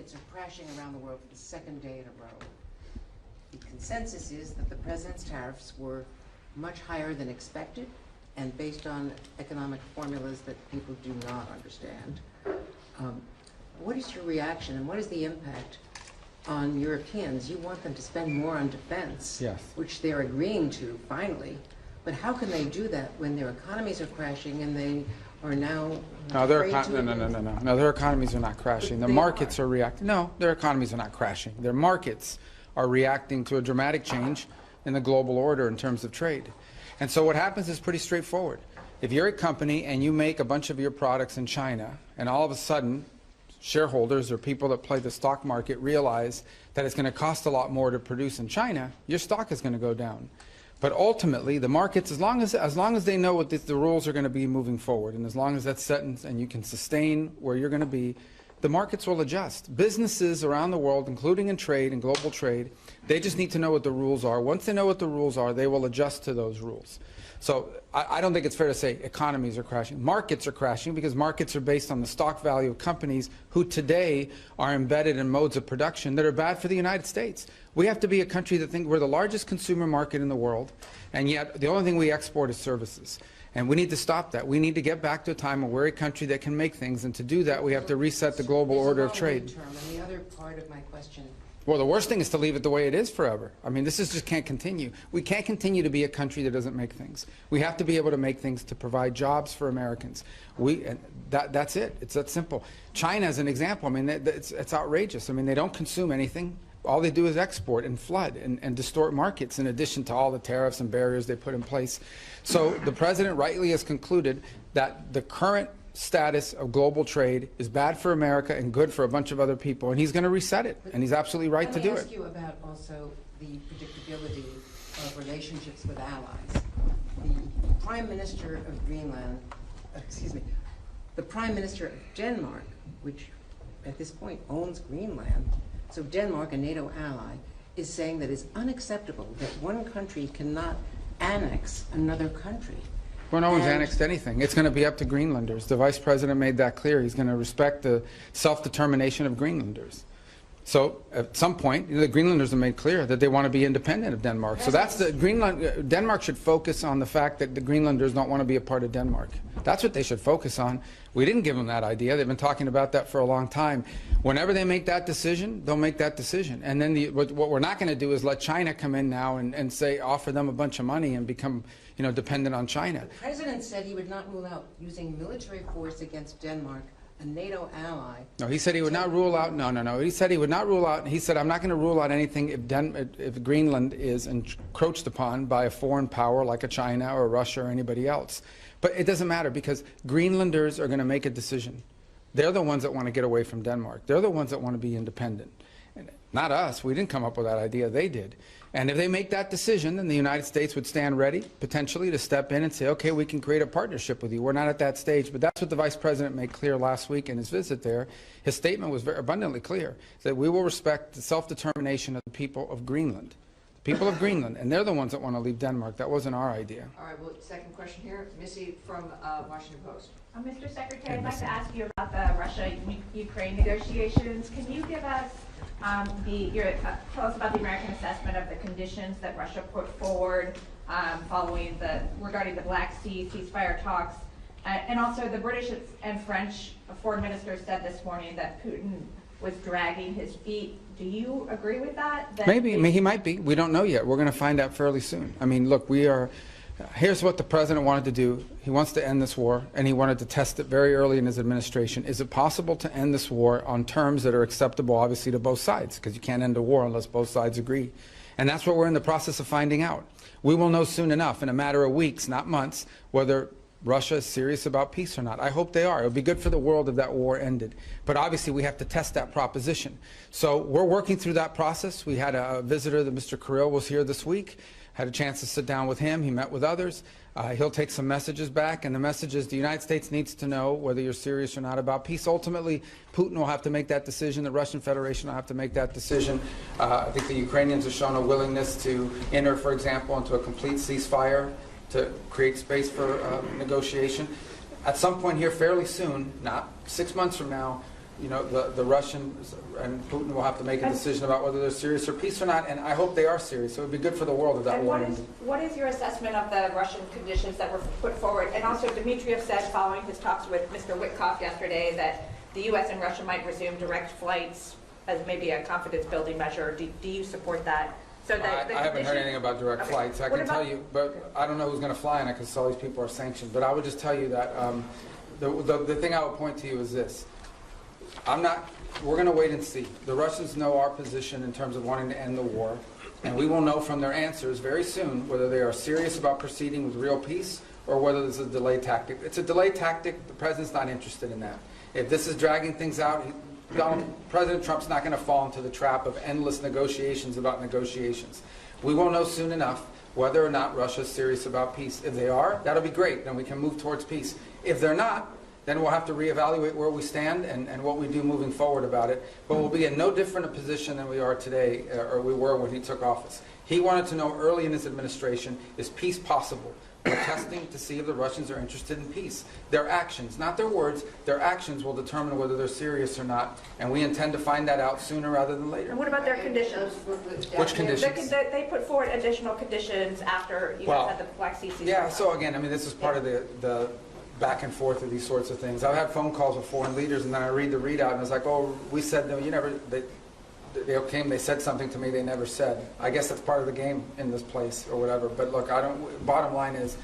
markets are crashing around the world for the second day in a row. The consensus is that the president's tariffs were much higher than expected and based on economic formulas that people do not understand. What is your reaction and what is the impact on Europeans? You want them to spend more on defense, yes, which they're agreeing to finally, but how can they do that when their economies are crashing and they are now no, their economies are not crashing. The markets are reacting. No, their economies are not crashing. Their markets are reacting to a dramatic change in the global order in terms of trade. And so what happens is pretty straightforward. If you're a company and you make a bunch of your products in China, and all of a sudden shareholders or people that play the stock market realize that it's going to cost a lot more to produce in China, your stock is going to go down. But ultimately, the markets, as long as they know what the rules are going to be moving forward, and as long as that's set and you can sustain where you're going to be, the markets will adjust. Businesses around the world, including in trade and global trade, they just need to know what the rules are. Once they know what the rules are, they will adjust to those rules. So I don't think it's fair to say economies are crashing. Markets are crashing because markets are based on the stock value of companies who today are embedded in modes of production that are bad for the United States. We have to be a country that thinks we're the largest consumer market in the world, and yet the only thing we export is services. And we need to stop that. We need to get back to a time where we're a country that can make things, and to do that we have to reset the global order of trade. And the other part of my question. Well, the worst thing is to leave it the way it is forever. I mean, just can't continue. We can't continue to be a country that doesn't make things. We have to be able to make things to provide jobs for Americans. That's it. It's that simple. China is an example. I mean, it's outrageous. I mean, they don't consume anything. All they do is export and flood and distort markets in addition to all the tariffs and barriers they put in place. So the president rightly has concluded that the current status of global trade is bad for America and good for a bunch of other people, and he's going to reset it, and he's absolutely right to do it. Let me ask you about also the predictability of relationships with allies. The Prime Minister of Greenland, the Prime Minister of Denmark, which at this point owns Greenland, so Denmark, a NATO ally, is saying that it's unacceptable that one country cannot annex another country. Well, no one's annexed anything. It's going to be up to Greenlanders. The Vice President made that clear. He's going to respect the self-determination of Greenlanders. So at some point, the Greenlanders have made clear that they want to be independent of Denmark. So that's Denmark should focus on the fact that the Greenlanders don't want to be a part of Denmark. That's what they should focus on. We didn't give them that idea. They've been talking about that for a long time. Whenever they make that decision, they'll make that decision. And then what we're not going to do is let China come in now and say, offer them a bunch of money and become, dependent on China. The president said he would not rule out using military force against Denmark, a NATO ally. No, he said he would not rule out. No. He said he would not rule out. He said, I'm not going to rule out anything if Greenland is encroached upon by a foreign power like a China or Russia or anybody else. But it doesn't matter because Greenlanders are going to make a decision. They're the ones that want to get away from Denmark. They're the ones that want to be independent. Not us. We didn't come up with that idea. They did. And if they make that decision, then the United States would stand ready, potentially, to step in and say, okay, we can create a partnership with you. We're not at that stage. But that's what the Vice President made clear last week in his visit there. His statement was very abundantly clear, that we will respect the self-determination of the people of Greenland. The people of Greenland. And they're the ones that want to leave Denmark. That wasn't our idea. All right, well, second question here. Missy from Washington Post. Mr. Secretary, I'd like to ask you about the Russia-Ukraine negotiations. Can you give us tell us about the American assessment of the conditions that Russia put forward regarding the Black Sea ceasefire talks, and also the British and French foreign ministers said this morning that Putin was dragging his feet. Do you agree with that? Maybe. I mean, he might be. We don't know yet. We're going to find out fairly soon. I mean, look, here's what the president wanted to do. He wants to end this war, and he wanted to test it very early in his administration. Is it possible to end this war on terms that are acceptable, obviously, to both sides? Because you can't end a war unless both sides agree. And that's what we're in the process of finding out. We will know soon enough, in a matter of weeks, not months, whether Russia is serious about peace or not. I hope they are. It would be good for the world if that war ended. But obviously, we have to test that proposition. So we're working through that process. We had a visitor, Mr. Kirill, was here this week. Had a chance to sit down with him. He met with others. He'll take some messages back, and the message is the United States needs to know whether you're serious or not about peace. Ultimately, Putin will have to make that decision. The Russian Federation will have to make that decision. I think the Ukrainians have shown a willingness to enter, for example, into a complete ceasefire to create space for negotiation. At some point here fairly soon, not 6 months from now, the Russians and Putin will have to make a decision about whether they're serious for peace or not, and I hope they are serious. So it would be good for the world if that And war what ended. what is your assessment of the Russian conditions that were put forward? And also, Dmitriev said, following his talks with Mr. Witkoff yesterday, that the U.S. and Russia might resume direct flights as maybe a confidence-building measure. Do you support that? So that the I haven't heard condition- anything about direct Okay. flights. I What can tell about- you, but I don't know who's going to fly on it because all these people are sanctioned. But I would just tell you that the thing I would point to you is this. We're going to wait and see. The Russians know our position in terms of wanting to end the war, and we will know from their answers very soon whether they are serious about proceeding with real peace or whether this is a delay tactic. It's a delay tactic. The president's not interested in that. If this is dragging things out, President Trump's not going to fall into the trap of endless negotiations about negotiations. We will know soon enough whether or not Russia's serious about peace. If they are, that'll be great. Then we can move towards peace. If they're not, then we'll have to reevaluate where we stand and what we do moving forward about it. But we'll be in no different a position than we are today, or we were when he took office. He wanted to know early in his administration, is peace possible? We're testing to see if the Russians are interested in peace. Their actions, not their words, their actions will determine whether they're serious or not. And we intend to find that out sooner rather than later. And what about their conditions? Which conditions? They put forward additional conditions after you guys had the Black Sea ceasefire. Yeah, so again, I mean, this is part of the back and forth of these sorts of things. I've had phone calls with foreign leaders, and then I read the readout, and it's like, oh, we said, no, you never, they came, they said something to me they never said. I guess that's part of the game in this place or whatever. But look, bottom line is,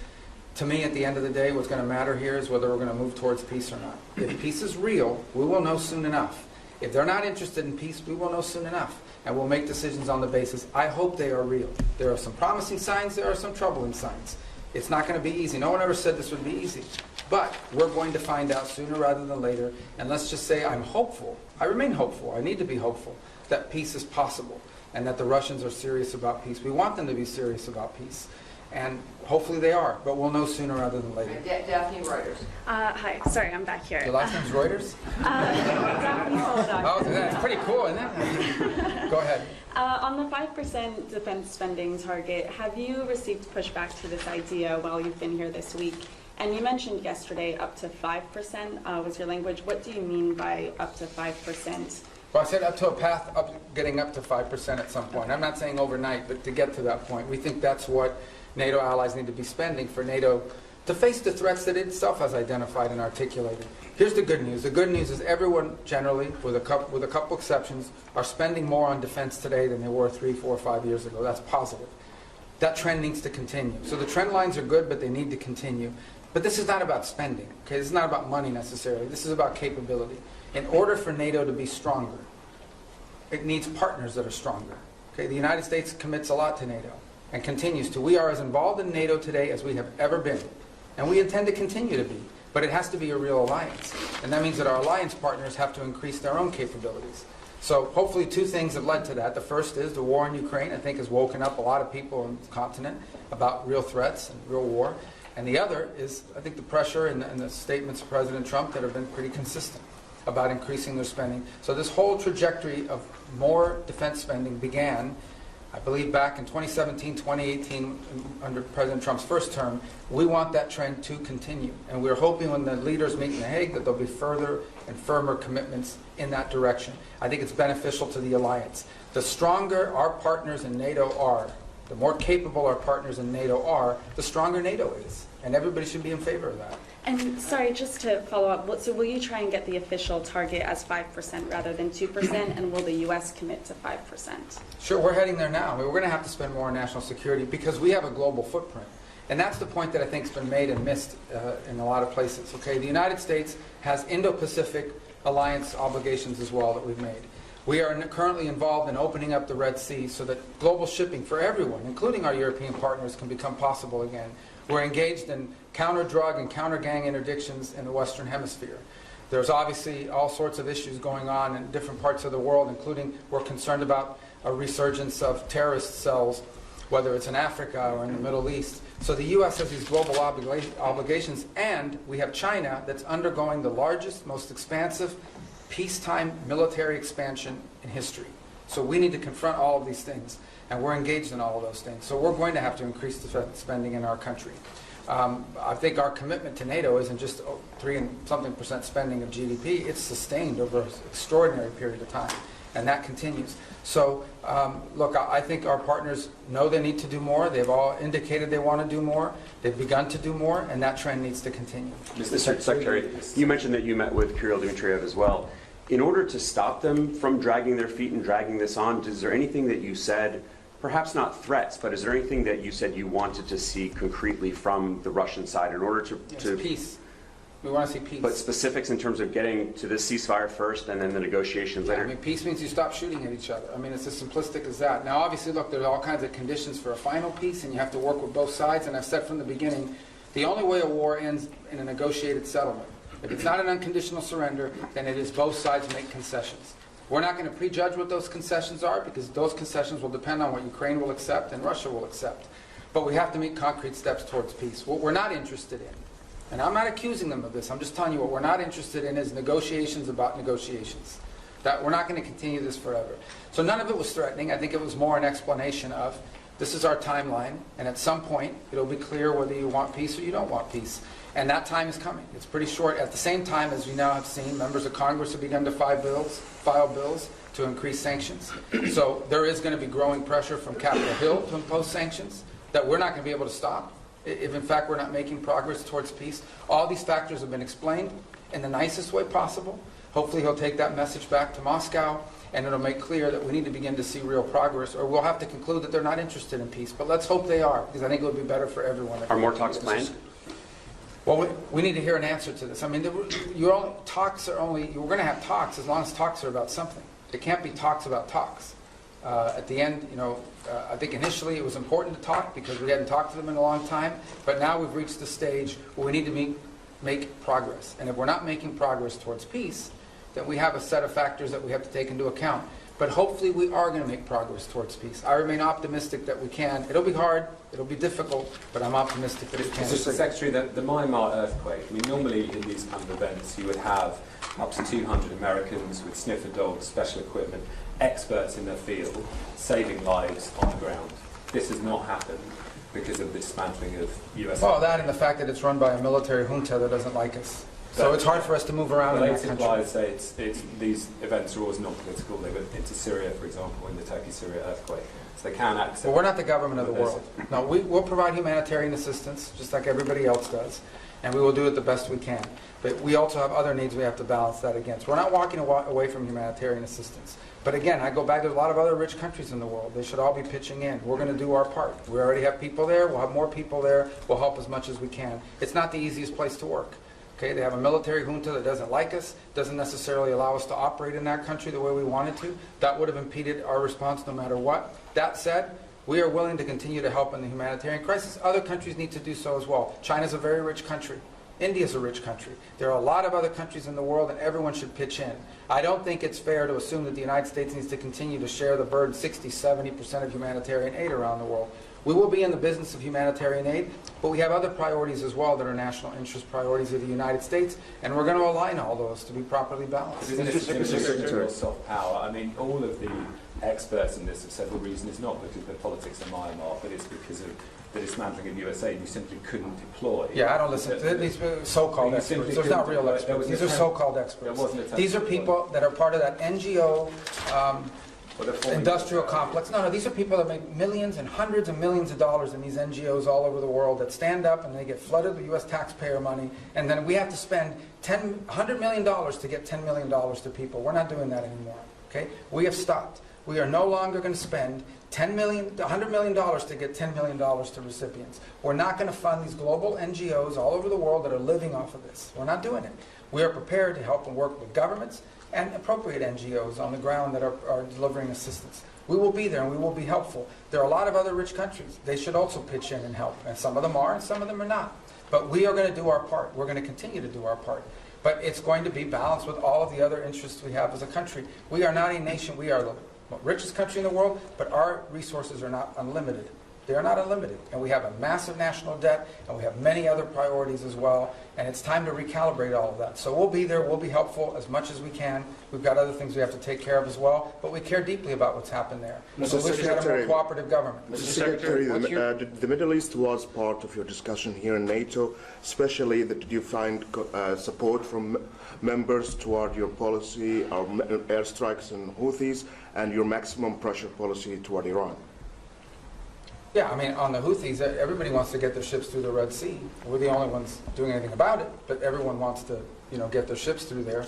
to me, at the end of the day, what's going to matter here is whether we're going to move towards peace or not. If peace is real, we will know soon enough. If they're not interested in peace, we will know soon enough. And we'll make decisions on the basis. I hope they are real. There are some promising signs, there are some troubling signs. It's not going to be easy. No one ever said this would be easy. But we're going to find out sooner rather than later. And let's just say I'm hopeful. I remain hopeful. I need to be hopeful that peace is possible and that the Russians are serious about peace. We want them to be serious about peace. And hopefully they are, but we'll know sooner rather than later. Daphne Reuters. Hi, sorry, I'm back here. Your last name's Reuters? Daphne Solodon. Oh, that's pretty cool, isn't it? Go ahead. On the 5% defense spending target, have you received pushback to this idea while you've been here this week? And you mentioned yesterday up to 5% was your language. What do you mean by up to 5%? Well, I said up to a path getting up to 5% at some point. I'm not saying overnight, but to get to that point. We think that's what NATO allies need to be spending for NATO to face the threats that it itself has identified and articulated. Here's the good news. The good news is everyone generally, with a couple exceptions, are spending more on defense today than they were 3, 4, 5 years ago. That's positive. That trend needs to continue. So the trend lines are good, but they need to continue. But this is not about spending. Okay, this is not about money necessarily. This is about capability. In order for NATO to be stronger, it needs partners that are stronger. Okay, the United States commits a lot to NATO and continues to. We are as involved in NATO today as we have ever been. And we intend to continue to be. But it has to be a real alliance. And that means that our alliance partners have to increase their own capabilities. So hopefully 2 things have led to that. The first is the war in Ukraine, I think, has woken up a lot of people on the continent about real threats and real war. And the other is, I think, the pressure and the statements of President Trump that have been pretty consistent about increasing their spending. So this whole trajectory of more defense spending began, I believe, back in 2017, 2018, under President Trump's first term. We want that trend to continue. And we're hoping when the leaders meet in The Hague that there'll be further and firmer commitments in that direction. I think it's beneficial to the alliance. The stronger our partners in NATO are, the more capable our partners in NATO are, the stronger NATO is. And everybody should be in favor of that. And sorry, just to follow up, so will you try and get the official target as 5% rather than 2%, and will the U.S. commit to 5%? Sure, we're heading there now. I mean, we're going to have to spend more on national security because we have a global footprint. And that's the point that I think has been made and missed in a lot of places. Okay, the United States has Indo-Pacific alliance obligations as well that we've made. We are currently involved in opening up the Red Sea so that global shipping for everyone, including our European partners, can become possible again. We're engaged in counter-drug and counter-gang interdictions in the Western Hemisphere. There's obviously all sorts of issues going on in different parts of the world, including we're concerned about a resurgence of terrorist cells, whether it's in Africa or in the Middle East. So the U.S. has these global obligations, and we have China that's undergoing the largest, most expansive peacetime military expansion in history. So we need to confront all of these things, and we're engaged in all of those things. So we're going to have to increase defense spending in our country. I think our commitment to NATO isn't just 3% spending of GDP. It's sustained over an extraordinary period of time, and that continues. So, look, I think our partners know they need to do more. They've all indicated they want to do more. They've begun to do more, and that trend needs to continue. Mr. Secretary, you mentioned that you met with Kirill Dmitriev as well. In order to stop them from dragging their feet and dragging this on, is there anything that you said, perhaps not threats, but is there anything that you said you wanted to see concretely from the Russian side in order to peace? We want to see peace. But specifics in terms of getting to this ceasefire first and then the negotiations later? I mean, peace means you stop shooting at each other. I mean, it's as simplistic as that. Now, obviously, look, there's all kinds of conditions for a final peace, and you have to work with both sides. And I've said from the beginning, the only way a war ends in a negotiated settlement. If it's not an unconditional surrender, then it is both sides make concessions. We're not going to prejudge what those concessions are, because those concessions will depend on what Ukraine will accept and Russia will accept. But we have to make concrete steps towards peace. What we're not interested in, and I'm not accusing them of this, I'm just telling you what we're not interested in is negotiations about negotiations. That we're not going to continue this forever. So none of it was threatening. I think it was more an explanation of, this is our timeline, and at some point it'll be clear whether you want peace or you don't want peace. And that time is coming. It's pretty short. At the same time, as we now have seen, members of Congress have begun to file bills to increase sanctions. So there is going to be growing pressure from Capitol Hill to impose sanctions that we're not going to be able to stop if in fact we're not making progress towards peace. All these factors have been explained in the nicest way possible. Hopefully he'll take that message back to Moscow, and it'll make clear that we need to begin to see real progress, or we'll have to conclude that they're not interested in peace. But let's hope they are, because I think it would be better for everyone. Are more talks planned? Well, we need to hear an answer to this. I mean, we're going to have talks as long as talks are about something. It can't be talks about talks. At the end, I think initially it was important to talk because we hadn't talked to them in a long time, but now we've reached the stage where we need to make progress. And if we're not making progress towards peace, then we have a set of factors that we have to take into account. But hopefully we are going to make progress towards peace. I remain optimistic that we can. It'll be hard, it'll be difficult, but I'm optimistic that it can. Mr. Secretary, the Myanmar earthquake, I mean, normally in these kind of events you would have up to 200 Americans with sniffer dogs, special equipment, experts in their field, saving lives on the ground. This has not happened because of the dismantling of US... Well, that and the fact that it's run by a military junta that doesn't like us. So it's hard for us to move around in that country. Related lies say these events are always not political. They went into Syria, for example, in the Turkey-Syria earthquake. So they can accept... Well, we're not the government of the world. No, we'll provide humanitarian assistance, just like everybody else does, and we will do it the best we can. But we also have other needs we have to balance that against. We're not walking away from humanitarian assistance. But again, I go back, there's a lot of other rich countries in the world. They should all be pitching in. We're going to do our part. We already have people there. We'll have more people there. We'll help as much as we can. It's not the easiest place to work. Okay, they have a military junta that doesn't like us, doesn't necessarily allow us to operate in that country the way we wanted to. That would have impeded our response no matter what. That said, we are willing to continue to help in the humanitarian crisis. Other countries need to do so as well. China's a very rich country. India's a rich country. There are a lot of other countries in the world, and everyone should pitch in. I don't think it's fair to assume that the United States needs to continue to share the burden, 60-70% of humanitarian aid around the world. We will be in the business of humanitarian aid, but we have other priorities as well that are national interest priorities of the United States, and we're going to align all those to be properly balanced. Isn't it soft power? I mean, all of the experts in this have said the reason is not because of the politics of Myanmar, but it's because of the dismantling of USA. You simply couldn't deploy. Yeah, I don't listen to these so-called experts. There's not real experts. These are so-called experts. These are people that are part of that NGO industrial complex. No, these are people that make millions and hundreds of millions of dollars in these NGOs all over the world that stand up and they get flooded with U.S. taxpayer money, and then we have to spend $100 million to get $10 million to people. We're not doing that anymore. Okay? We have stopped. We are no longer going to spend $100 million to get $10 million to recipients. We're not going to fund these global NGOs all over the world that are living off of this. We're not doing it. We are prepared to help and work with governments and appropriate NGOs on the ground that are delivering assistance. We will be there and we will be helpful. There are a lot of other rich countries. They should also pitch in and help. And some of them are and some of them are not. But we are going to do our part. We're going to continue to do our part. But it's going to be balanced with all of the other interests we have as a country. We are not a nation. We are the richest country in the world, but our resources are not unlimited. They are not unlimited. And we have a massive national debt, and we have many other priorities as well, and it's time to recalibrate all of that. So we'll be there, we'll be helpful as much as we can. We've got other things we have to take care of as well, but we care deeply about what's happened there. So we wish we had a more cooperative government. Mr. Secretary, the Middle East was part of your discussion here in NATO, especially that did you find support from members toward your policy, or airstrikes and Houthis, and your maximum pressure policy toward Iran? Yeah, I mean, on the Houthis, everybody wants to get their ships through the Red Sea. We're the only ones doing anything about it, but everyone wants to, get their ships through there.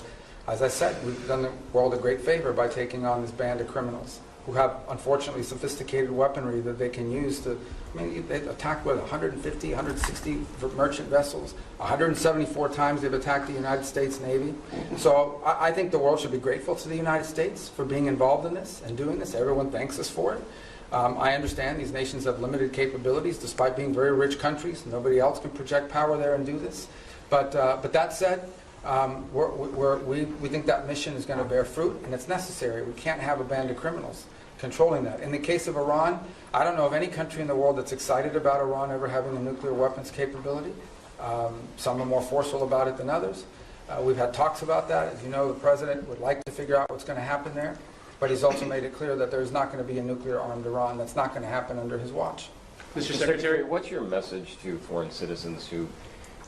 As I said, we've done the world a great favor by taking on this band of criminals who have, unfortunately, sophisticated weaponry that they can use to, they attacked, 150, 160 merchant vessels. 174 times they've attacked the United States Navy. So I think the world should be grateful to the United States for being involved in this and doing this. Everyone thanks us for it. I understand these nations have limited capabilities despite being very rich countries. Nobody else can project power there and do this. But that said, we think that mission is going to bear fruit, and it's necessary. We can't have a band of criminals controlling that. In the case of Iran, I don't know of any country in the world that's excited about Iran ever having a nuclear weapons capability. Some are more forceful about it than others. We've had talks about that. As you know, the president would like to figure out what's going to happen there. But he's also made it clear that there's not going to be a nuclear-armed Iran. That's not going to happen under his watch. Mr. Secretary, what's your message to foreign citizens who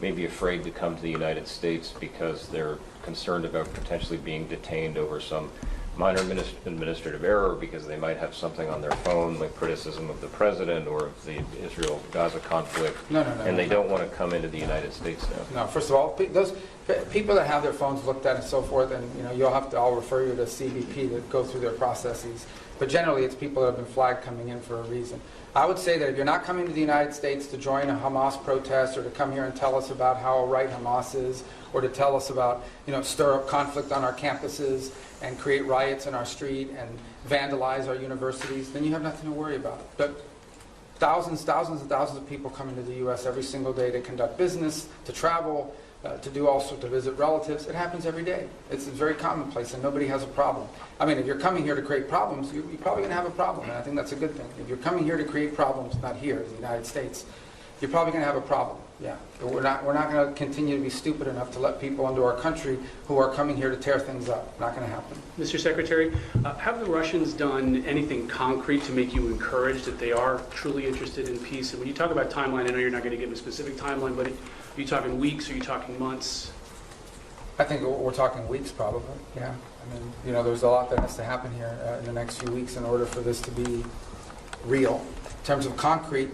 may be afraid to come to the United States because they're concerned about potentially being detained over some minor administrative error, because they might have something on their phone, like criticism of the president or of the Israel-Gaza conflict, and they don't want to come into the United States now? No, first of all, those people that have their phones looked at and so forth, and I'll refer you to CBP to go through their processes. But generally, it's people that have been flagged coming in for a reason. I would say that if you're not coming to the United States to join a Hamas protest or to come here and tell us about how right Hamas is, or to tell us about, stir up conflict on our campuses and create riots in our street and vandalize our universities, then you have nothing to worry about. But thousands and thousands of people come into the U.S. every single day to conduct business, to travel, to do all sorts, to visit relatives. It happens every day. It's very commonplace, and nobody has a problem. I mean, if you're coming here to create problems, you're probably going to have a problem, and I think that's a good thing. If you're coming here to create problems, not here, in the United States, you're probably going to have a problem. Yeah, but we're not going to continue to be stupid enough to let people into our country who are coming here to tear things up. Not going to happen. Mr. Secretary, have the Russians done anything concrete to make you encouraged that they are truly interested in peace? And when you talk about timeline, I know you're not going to give a specific timeline, but are you talking weeks? Are you talking months? I think we're talking weeks, probably. Yeah. I mean, there's a lot that has to happen here in the next few weeks in order for this to be real. In terms of concrete,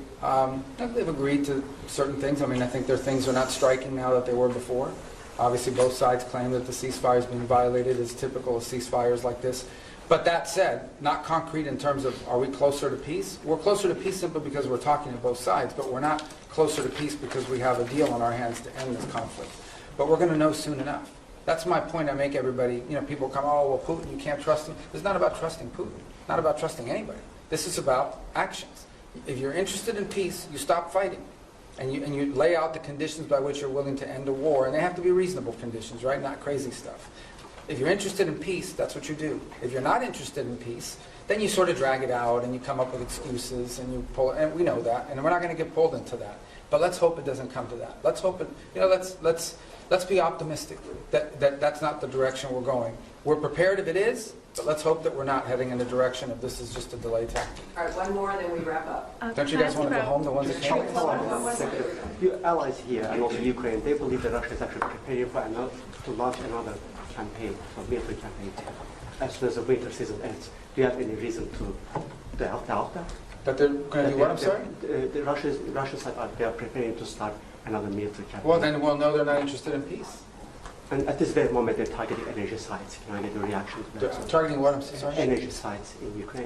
they've agreed to certain things. I mean, I think their things are not striking now that they were before. Obviously, both sides claim that the ceasefire is being violated, as typical of ceasefires like this. But that said, not concrete in terms of are we closer to peace? We're closer to peace simply because we're talking to both sides, but we're not closer to peace because we have a deal on our hands to end this conflict. But we're going to know soon enough. That's my point I make everybody. People come, oh, well, Putin, you can't trust him. It's not about trusting Putin. Not about trusting anybody. This is about actions. If you're interested in peace, you stop fighting. And you lay out the conditions by which you're willing to end a war. And they have to be reasonable conditions, right? Not crazy stuff. If you're interested in peace, that's what you do. If you're not interested in peace, then you sort of drag it out and you come up with excuses and you pull, and we know that, and we're not going to get pulled into that. But let's hope it doesn't come to that. Let's hope it, let's be optimistic that that's not the direction we're going. We're prepared if it is, but let's hope that we're not heading in the direction of this is just a delay tactic. All right, one more, then we wrap up. Don't you guys want to go home, the ones that came? Your allies here and also Ukraine, they believe that Russia is actually preparing to launch another campaign, a military campaign, as soon as the winter season ends. Do you have any reason to doubt that? That they're going to do what, I'm sorry? The Russian side, they are preparing to start another military campaign. Well, then we'll know they're not interested in peace. And at this very moment, they're targeting energy sites. Can I get a reaction to that? Targeting what, I'm sorry? Energy sites in Ukraine.